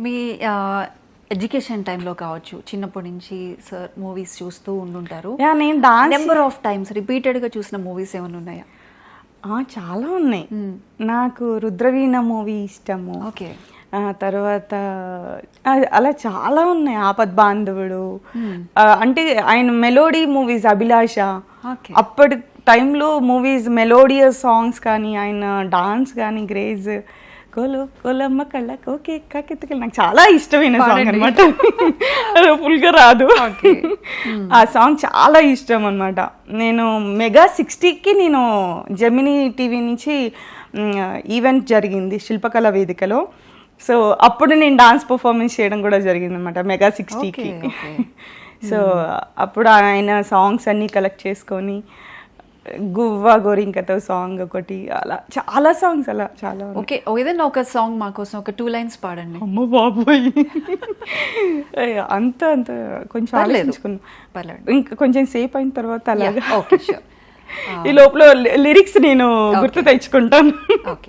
మీ education టైంలో కావచ్చు, చిన్నప్పటి నుంచి సార్ మూవీస్ చూస్తూ ఉండుంటారు. నేను డాన్స్ నెంబర్ ఆఫ్ టైమ్స్ రిపీటెడ్గా చూసిన మూవీస్ ఏమైనా ఉన్నాయా? చాలా ఉన్నాయి. నాకు రుద్రవీణ మూవీ ఇష్టము. ఓకే. తర్వాత అలా చాలా ఉన్నాయి. ఆపద్ బాంధవుడు, అంటే ఆయన మెలోడీ మూవీస్, అభిలాష, అప్పటి టైంలో మూవీస్ మెలోడియస్ సాంగ్స్ కానీ ఆయన డాన్స్ కానీ గ్రేజ్ కోలో కోలమ్మ కళ్ళ కోకే కాకెత్తుకెళ్ళి నాకు చాలా ఇష్టమైన సాంగ్ అనమాట. ఫుల్గా రాదు. ఆ సాంగ్ చాలా ఇష్టం అనమాట. నేను మెగా 60కి నేను జెమినీ టీవీ నుంచి ఈవెంట్ జరిగింది శిల్పకళ వేదికలో. సో అప్పుడు నేను డాన్స్ పర్ఫార్మెన్స్ చేయడం కూడా జరిగింది అనమాట మెగా 60కి. సో అప్పుడు ఆయన సాంగ్స్ అన్నీ కలెక్ట్ చేసుకొని గువ్వ గోరింకతో సాంగ్ ఒకటి, అలా చాలా సాంగ్స్ అలా చాలా. ఓకే, ఏదైనా ఒక సాంగ్ మా కోసం ఒక 2 lines పాడండి. అమ్మ బాబోయ్, అంత అంత కొంచెం పర్లేదు, ఇంకా కొంచెం సేపు అయిన తర్వాత అలాగా. ఓకే, ఈ లోపల లిరిక్స్ నేను గుర్తు తెచ్చుకుంటాను. ఓకే.